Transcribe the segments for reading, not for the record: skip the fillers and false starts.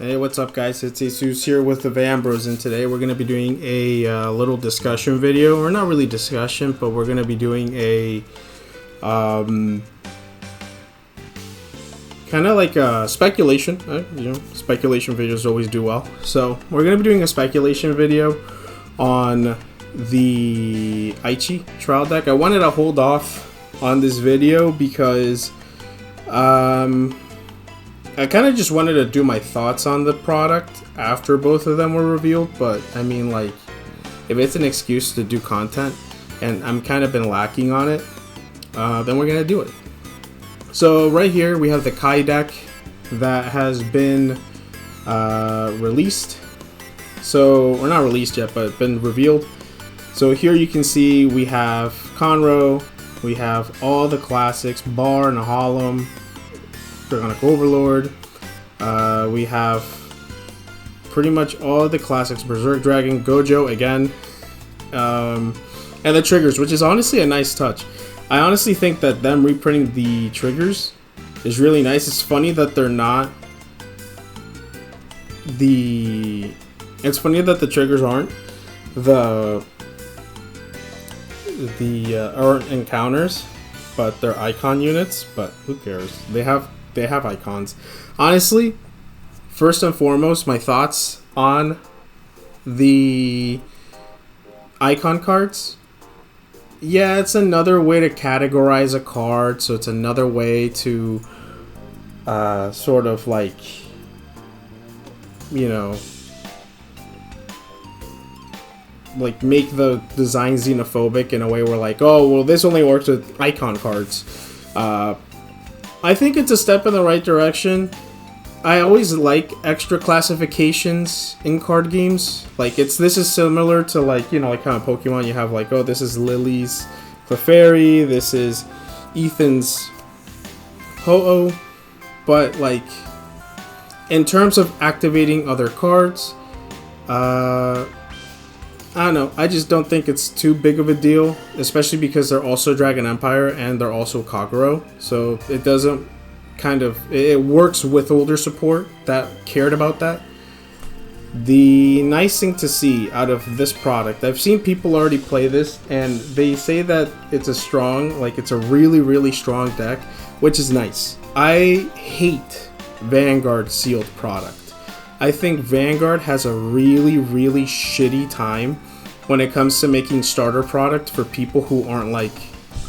Hey, what's up guys? It's Jesus here with the Vambros, and today we're going to be doing a little discussion video, or not really discussion, but we're going to be doing a kind of like a speculation. Speculation videos always do well. So we're going to be doing a speculation video on the Aichi trial deck. I wanted to hold off on this video because I kind of just wanted to do my thoughts on the product after both of them were revealed, but I mean, like, if it's an excuse to do content and I'm kind of been lacking on it, then we're gonna do it. So right here we have the Kai deck that has been released. So, or not released yet, but been revealed. So here you can see we have Conro, we have all the classics, Bar, Nahalem, Draconic Overlord. We have pretty much all the classics, Berserk Dragon, Gojo again, and the triggers, which is honestly a nice touch. I honestly think that them reprinting the triggers is really nice. It's funny that they're not it's funny that the triggers aren't aren't encounters, but they're icon units. But who cares? They have icons. Honestly, first and foremost, my thoughts on the icon cards. Yeah, it's another way to categorize a card, so it's another way to sort of like, you know, like make the design xenophobic in a way where like, oh, well, this only works with icon cards. I think it's a step in the right direction. I always like extra classifications in card games. Like this is similar to like, you know, like kind of Pokemon. You have like, oh, this is Lily's Clefairy, this is Ethan's Ho-Oh. But like, in terms of activating other cards, I don't know. I just don't think it's too big of a deal, especially because they're also Dragon Empire and they're also Kaguro. So it doesn't it works with older support that cared about that. The nice thing to see out of this product, I've seen people already play this and they say that it's it's a really, really strong deck, which is nice. I hate Vanguard sealed product. I think Vanguard has a really, really shitty time when it comes to making starter product for people who aren't like...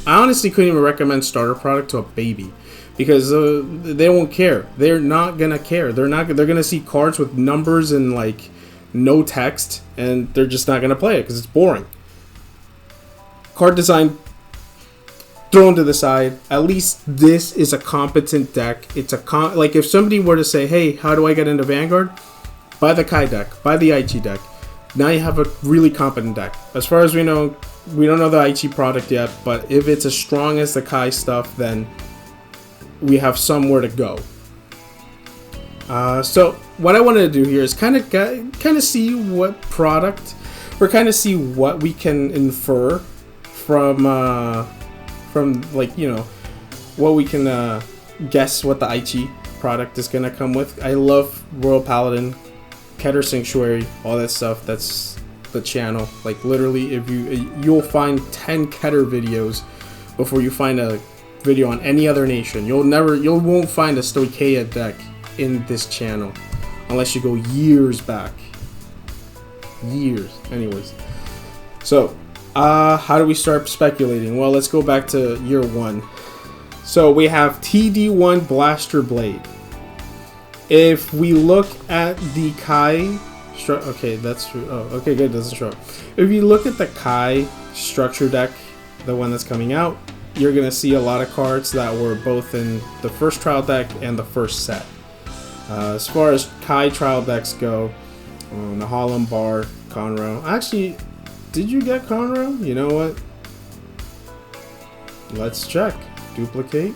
I honestly couldn't even recommend starter product to a baby because they won't care. They're not gonna care. They're gonna see cards with numbers and like no text, and they're just not gonna play it because it's boring. Card design thrown to the side. At least this is a competent deck. It's like if somebody were to say, hey, how do I get into Vanguard? Buy the Kai deck, buy the Aichi deck. Now you have a really competent deck. As far as we know, we don't know the Aichi product yet, but if it's as strong as the Kai stuff, then we have somewhere to go. So what I wanted to do here is kind of see what product, or kind of see what we can infer from like, you know, what we can guess what the Aichi product is gonna come with. I love Royal Paladin, Keter Sanctuary, all that stuff. That's the channel. Like literally, if you'll find 10 Keter videos before you find a video on any other nation. You won't find a Stoicheia deck in this channel unless you go years back. Years. Anyways, so how do we start speculating? Well, let's go back to year one. So we have TD1 Blaster Blade. If we look at the Kai, okay, that's true. Oh, okay, good, doesn't show up. If you look at the Kai structure deck, the one that's coming out, you're gonna see a lot of cards that were both in the first trial deck and the first set. As far as Kai trial decks go, Nahalem, Bar, Conro. Actually, did you get Conro? You know what? Let's check. Duplicate.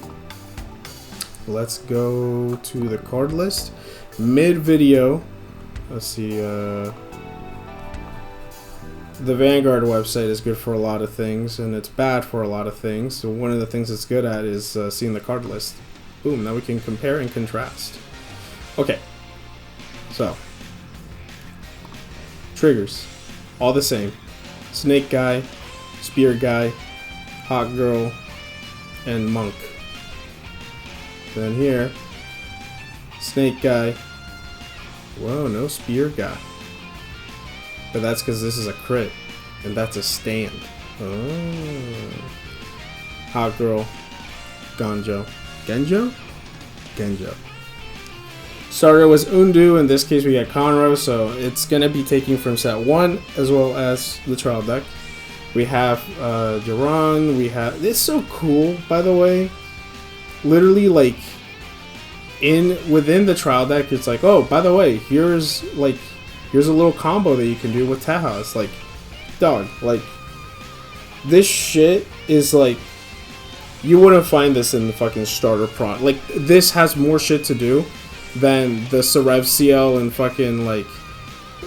Let's go to the card list. Mid video. Let's see. The Vanguard website is good for a lot of things, and it's bad for a lot of things. So one of the things it's good at is seeing the card list. Boom, now we can compare and contrast. Okay, So, triggers, all the same. Snake guy, spear guy, hot girl, and monk. Then here, snake guy. Whoa, no spear guy. But that's because this is a crit, and that's a stand. Oh. Hot girl, Genjo. Genjo. Starter was Undu. In this case, we got Conroe, so it's gonna be taking from set 1 as well as the trial deck. We have Duran. We have. It's so cool, by the way. Literally, like within the trial deck, it's like, oh, by the way, here's a little combo that you can do with Taha. It's like, dog, like this shit is like you wouldn't find this in the fucking starter prod. Like this has more shit to do than the Serev CL and fucking like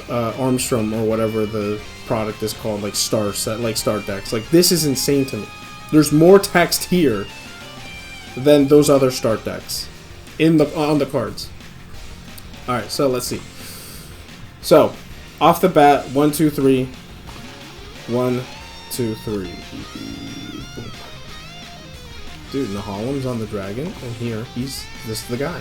Armstrong or whatever the product is called, like star decks. Like this is insane to me. There's more text here than those other start decks on the cards. All right, so let's see. So off the bat, 1, 2, 3, 1, 2, 3. Boom. Dude, Nahalim's on the dragon, and here this is the guy.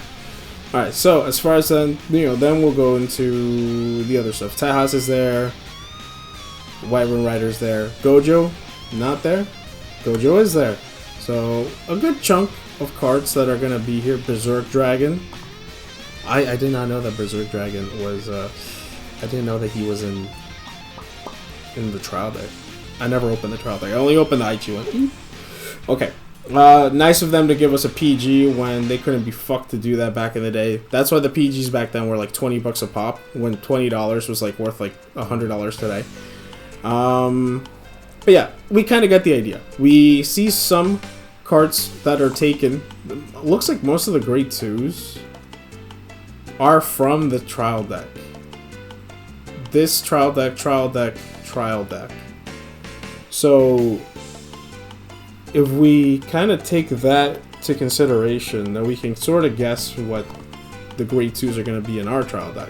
All right, so as far as then we'll go into the other stuff. Taha's is there. Wyvern Rider's there. Gojo, not there. Gojo is there. So a good chunk of cards that are gonna be here. Berserk Dragon. I did not know that Berserk Dragon was. I didn't know that he was in the trial deck. I never opened the trial deck. I only opened the Aichi one. Okay. Nice of them to give us a PG when they couldn't be fucked to do that back in the day. That's why the PGs back then were like $20 a pop, when $20 was like worth like $100 today. But yeah, we kind of get the idea. We see some cards that are taken. Looks like most of the grade 2s are from the trial deck. This trial deck. So if we kind of take that to consideration, then we can sort of guess what the grade 2s are going to be in our trial deck.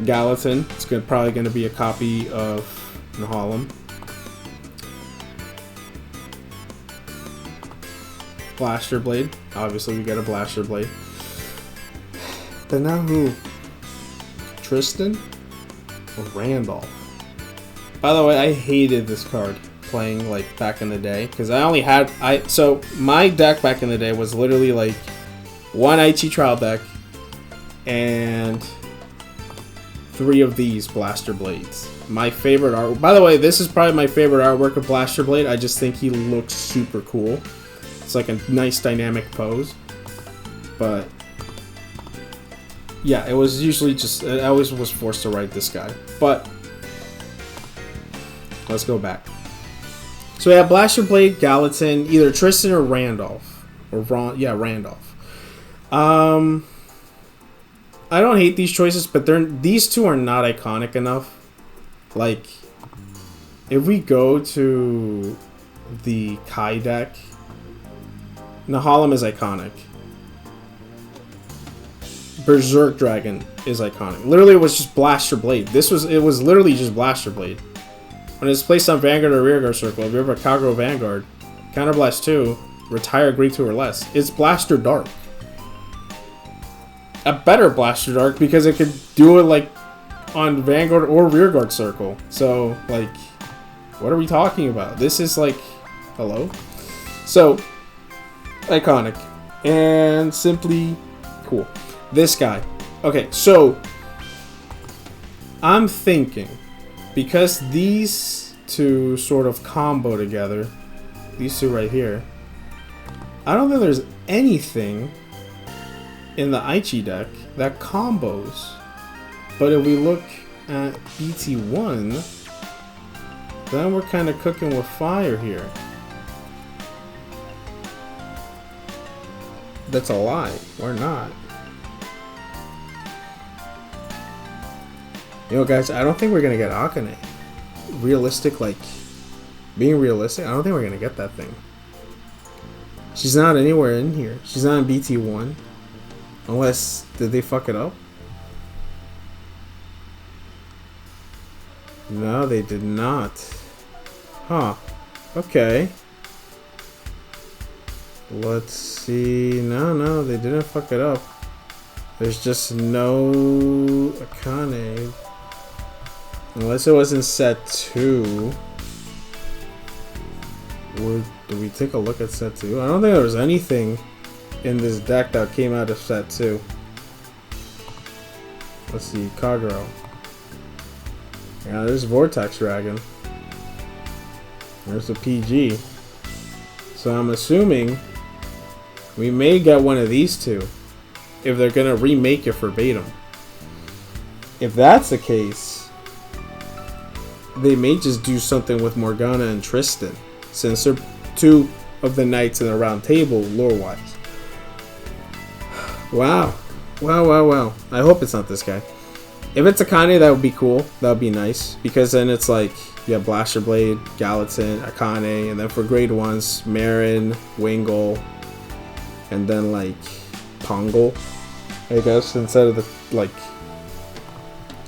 Gallatin, it's probably going to be a copy of Nahalim. Blaster Blade, obviously we get a Blaster Blade. Then now who? Tristan or Randolph? By the way, I hated this card playing like back in the day because I only had so my deck back in the day was literally like one Aichi trial deck and 3 of these Blaster Blades. My favorite art. By the way, this is probably my favorite artwork of Blaster Blade. I just think he looks super cool. It's like a nice dynamic pose. But yeah, it was usually just I always was forced to write this guy. But let's go back. So we have Blaster Blade, Gallatin, either Tristan or Randolph. Randolph. I don't hate these choices, but these two are not iconic enough. Like, if we go to the Kai deck, Nahalim is iconic. Berserk Dragon is iconic. Literally, it was just Blaster Blade. It was literally just Blaster Blade. When it's placed on Vanguard or Rearguard Circle, if you have a Kaguro Vanguard, Counterblast 2, retire grade 2 or less. It's Blaster Dark. A better Blaster Dark because it could do it like on Vanguard or Rearguard Circle. So, like, what are we talking about? This is like, hello? So, iconic. And simply cool. This guy. Okay, so, I'm thinking, because these two sort of combo together, these two right here, I don't think there's anything in the Aichi deck that combos. But if we look at BT1, then we're kind of cooking with fire here. That's a lie. We're not. You know, guys, I don't think we're going to get Akane. Realistic, like, being realistic, I don't think we're going to get that thing. She's not anywhere in here. She's not in BT1. Unless, did they fuck it up? No, they did not. Huh. Okay. Let's see. No, they didn't fuck it up. There's just no Akane. Unless it was in set 2. Or do we take a look at set 2? I don't think there was anything in this deck that came out of set 2. Let's see. Kaguro. Yeah, there's Vortex Dragon. There's a PG. So I'm assuming we may get one of these two if they're gonna remake it verbatim. If that's the case, they may just do something with Morgana and Tristan, since they're two of the knights in the round table lore-wise. Wow. Wow. I hope it's not this guy. If it's Akane, that would be cool. That would be nice. Because then it's like, you have Blaster Blade, Gallatin, Akane, and then for grade 1s, Marin, Wingle, and then like Pongal, I guess, instead of the, like,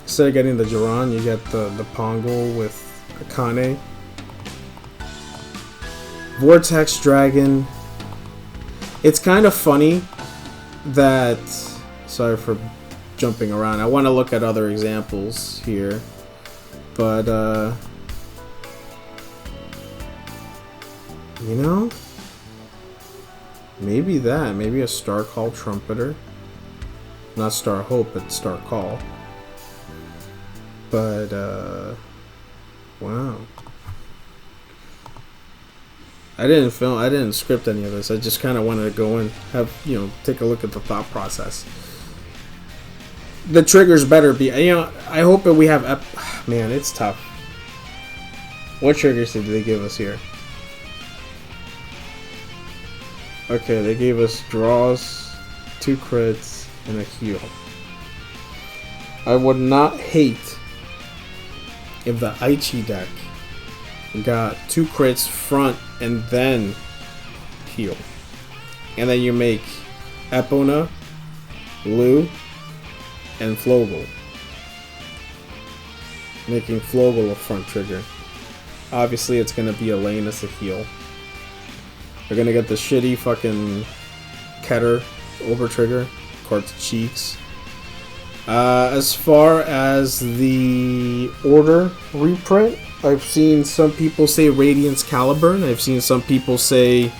instead of getting the Jiran, you get the Pongal with Akane. Vortex Dragon. It's kind of funny that, sorry for jumping around, I want to look at other examples here, but you know, maybe a Star Call Trumpeter, not Star Hope, but Star Call. But wow, I didn't script any of this. I just kind of wanted to go and have, you know, take a look at the thought process. The triggers better be, you know, I hope that we have, man, it's tough. What triggers did they give us here? Okay, they gave us draws, 2 crits, and a heal. I would not hate if the Aichi deck got 2 crits front and then heal. And then you make Epona, Lu, and Flogel, making Flogel a front trigger. Obviously it's gonna be Elaine as a heal. They're gonna get the shitty fucking Keter over trigger, Quartz Cheeks. As far as the order reprint, I've seen some people say Radiance Caliburn. I've seen some people say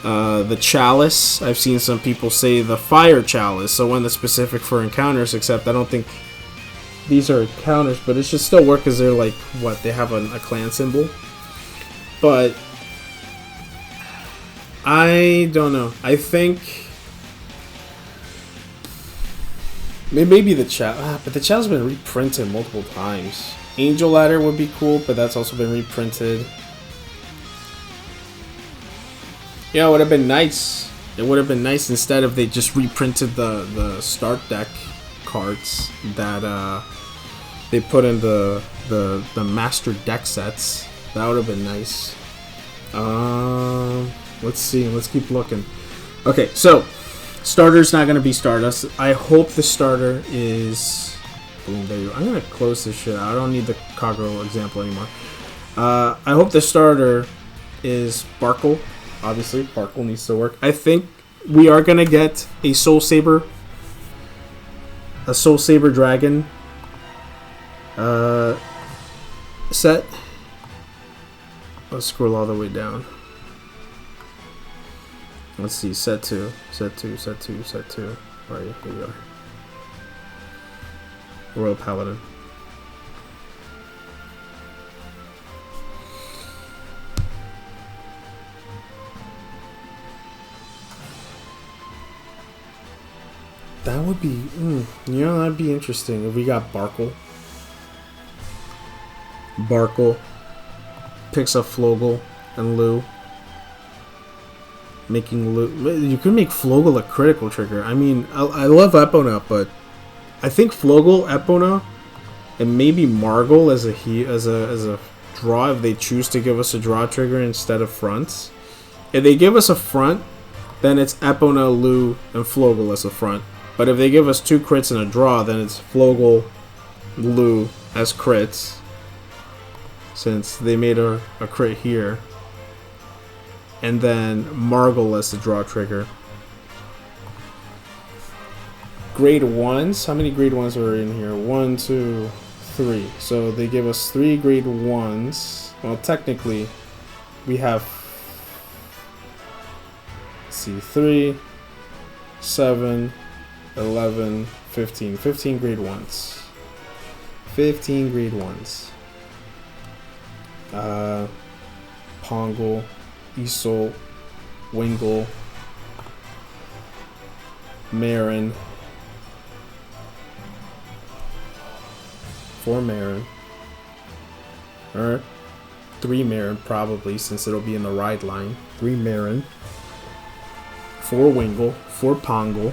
the Chalice. I've seen some people say the Fire Chalice, so one that's specific for encounters, except I don't think these are encounters, but it should still work because they're like, what, they have a clan symbol. But I don't know. I think maybe the Chalice, but the Chalice has been reprinted multiple times. Angel Ladder would be cool, but that's also been reprinted. Yeah, it would have been nice. It would have been nice instead if they just reprinted the start deck cards that they put in the master deck sets. That would have been nice. Let's see. Let's keep looking. Okay, so starter's not gonna be Stardust. I hope the starter is. Boom, there you go. I'm gonna close this shit out. I don't need the Kaguro example anymore. I hope the starter is Barkle. Obviously, Barkle needs to work. I think we are gonna get a Soul Saber Dragon set. Let's scroll all the way down. Let's see, set 2. Right, here we are. Royal Paladin. That would be, you know, that'd be interesting if we got Barkle. Barkle picks up Flogel and Lu. Making Lu, you could make Flogel a critical trigger. I mean, I love Epona, but I think Flogel, Epona, and maybe Margul as a draw if they choose to give us a draw trigger instead of fronts. If they give us a front, then it's Epona, Lu, and Flogel as a front. But if they give us 2 crits and a draw, then it's Flogel, Lu as crits, since they made a crit here. And then Margle as the draw trigger. Grade 1s? How many grade 1s are in here? 1, 2, 3. So they give us 3 grade 1s. Well, technically, we have, let's see, 3, 7, 11, 15. 15 grade 1s. 15 grade 1s. Pongle, Isolt, Wingle, Marin, 4 Marin, or 3 Marin probably, since it'll be in the ride line. 3 Marin, 4 Wingle, 4 Pongle,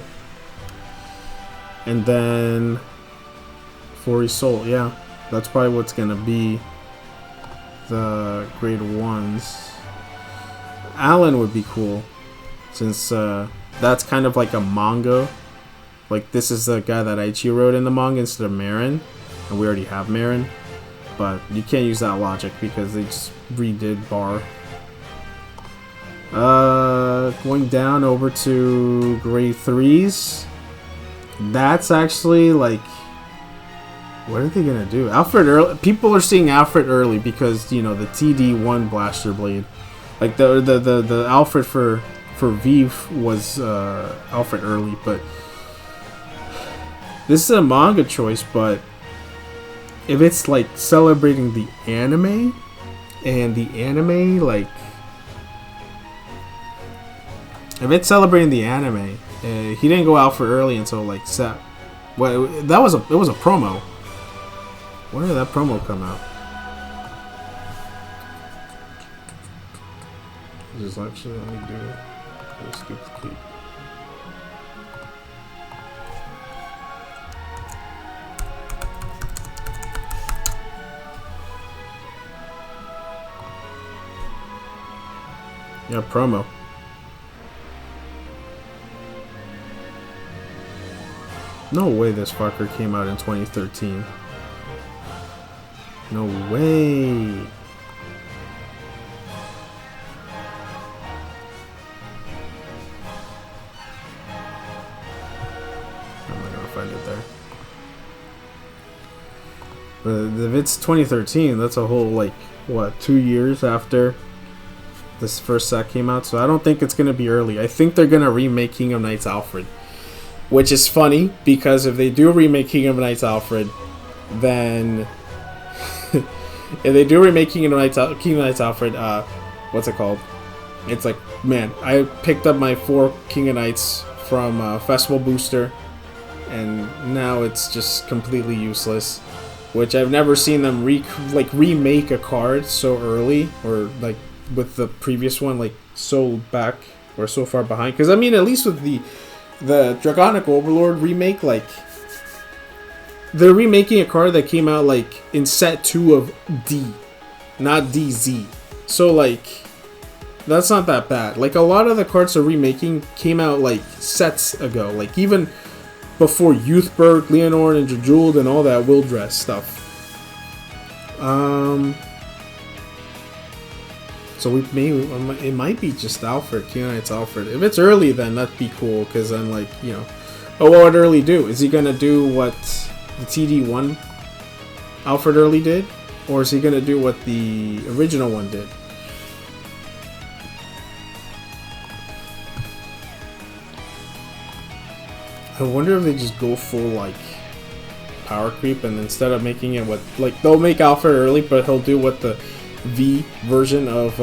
and then 4 Isolt. Yeah, that's probably what's gonna be the grade 1s. Alan would be cool, since that's kind of like a manga. Like, this is the guy that Aichi wrote in the manga instead of Marin, and we already have Marin. But you can't use that logic because they just redid Bar. Going down over to grade 3s. That's actually like, what are they gonna do? Alfred early. People are seeing Alfred early because, you know, the TD1 Blaster Blade. Like the Alfred for Vive was Alfred early, but this is a manga choice. But if it's like celebrating the anime, and the anime, like, if it's celebrating the anime, he didn't go Alfred early until like set. Well, it was a promo. When did that promo come out? Just actually, let me do this duplicate. Yeah, promo. No way this fucker came out in 2013. No way. Find it there. But if it's 2013, that's a whole, like, what, 2 years after this first set came out. So I don't think it's gonna be early. I think they're gonna remake King of Knights Alfred, which is funny because if they do remake King of Knights Alfred, then if they do remake King of Knights Alfred, what's it called? It's like, man, I picked up my 4 King of Knights from Festival Booster, and now it's just completely useless. Which I've never seen them remake a card so early, or like with the previous one like so back or so far behind. Because I mean, at least with the Dragonic Overlord remake, like they're remaking a card that came out like in set 2 of D, not DZ. So like that's not that bad. Like a lot of the cards they're remaking came out like sets ago. Like even before Youthberg, Leonore, and Jejuled, and all that Will Dress stuff. So it might be just Alfred, King of Knights Alfred. If it's early, then that'd be cool, because then, like, you know. But what would early do? Is he gonna do what the TD1 Alfred early did? Or is he gonna do what the original one did? I wonder if they just go full, like, power creep, and instead of making it what, like, they'll make Alfred early, but he'll do what the V version of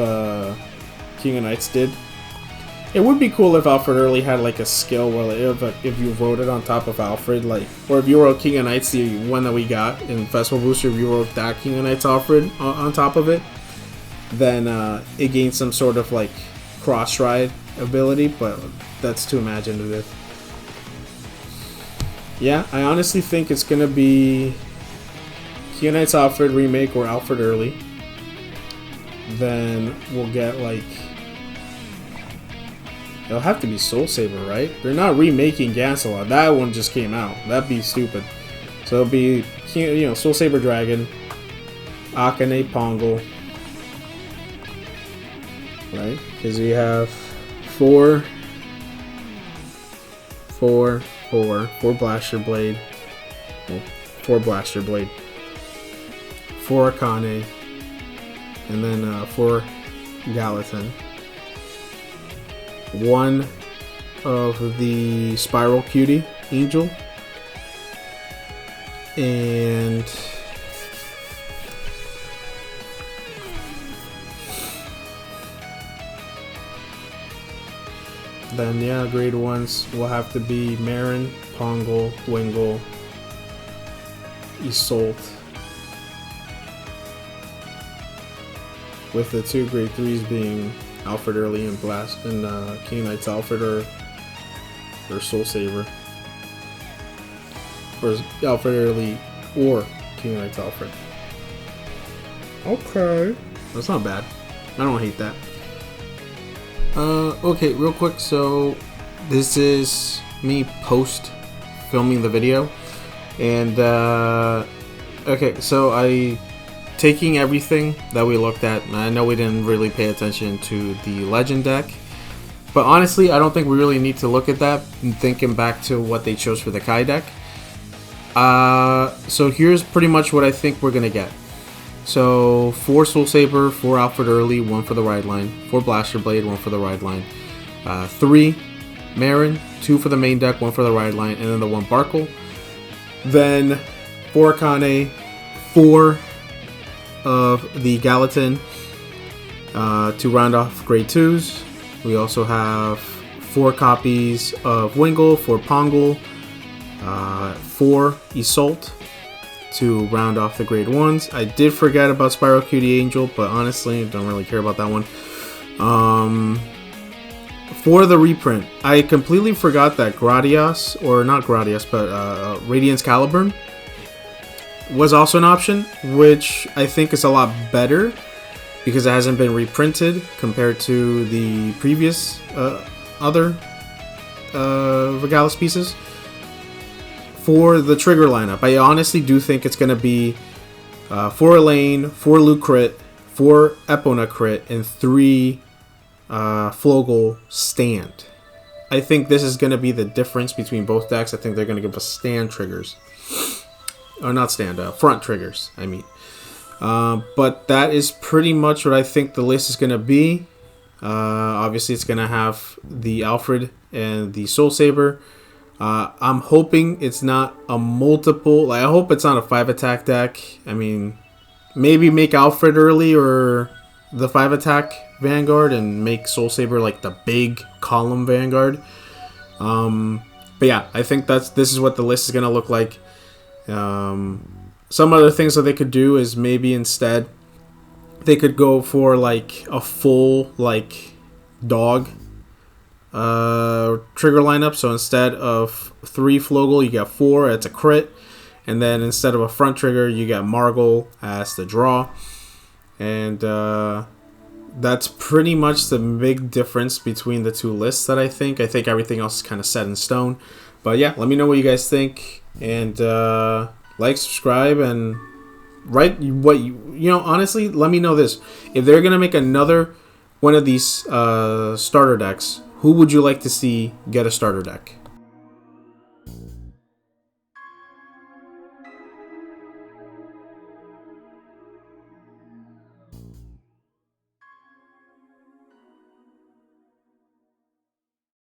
King of Knights did. It would be cool if Alfred early had, like, a skill where, like, if you wrote it on top of Alfred, like, or if you wrote King of Knights, the one that we got in Festival Booster, if you wrote that King of Knights Alfred on top of it, then it gains some sort of, like, cross-ride ability, but that's too imaginative. Yeah, I honestly think it's gonna be King of Knights Alfred remake or Alfred early. Then we'll get, like, it'll have to be Soul Saber, right? They're not remaking Gancelot. That one just came out. That'd be stupid. So it'll be, you know, Soul Saber Dragon, Akane, Pongal. Right? Because we have 4 Blaster Blade. Well, 4 Blaster Blade. 4 Akane. And then 4 Gallatin. 1 of the Spiral Cutie Angel. And then, yeah, grade 1s will have to be Marin, Pongal, Wingle, Isolt. With the 2 grade 3s being Alfred Early and Blast and King Knight's Alfred or Soul Saber. Or Alfred Early or King Knight's Alfred. Okay. That's not bad. I don't hate that. Okay, real quick, so this is me post filming the video. And, okay, so taking everything that we looked at, I know we didn't really pay attention to the Legend deck, but honestly, I don't think we really need to look at that, thinking back to what they chose for the Kai deck. So here's pretty much what I think we're gonna get. So 4 Soul Saber, 4 Alfred Early, 1 for the Ride Line, 4 Blaster Blade, 1 for the Ride Line, 3 Marin, 2 for the main deck, 1 for the Ride Line, and then the 1 Barkle. Then 4 Akane, 4 of the Gallatin to round off grade 2s. We also have 4 copies of Wingle, 4 Pongal, 4 Isolt to round off the grade 1s. I did forget about Spiral Cutie Angel, but honestly, I don't really care about that one. For the reprint, I completely forgot that Gradius, or not Gradius, but Radiance Caliburn was also an option, which I think is a lot better because it hasn't been reprinted compared to the previous other Regalis pieces. For the trigger lineup, I honestly do think it's going to be 4 Elaine, 4 Luke crit, 4 Epona crit, and 3 Flogel stand. I think this is going to be the difference between both decks. I think they're going to give us stand triggers. Or not stand, front triggers, I mean. But that is pretty much what I think the list is going to be. Obviously, it's going to have the Alfred and the Soul Saber. I'm hoping it's not a multiple. I hope it's not a 5-attack deck. I mean, maybe make Alfred early or the 5-attack Vanguard and make Soul Saber like the big column Vanguard. But yeah, I think this is what the list is gonna look like. Some other things that they could do is maybe instead they could go for like a full like dog trigger lineup. So instead of 3 Flogel, you got 4. It's a crit. And then instead of a front trigger, you got Margle as the draw. And that's pretty much the big difference between the two lists that I think. I think everything else is kind of set in stone. But yeah, let me know what you guys think. And like, subscribe, and write what you know. Honestly, let me know this. If they're going to make another one of these starter decks, who would you like to see get a starter deck?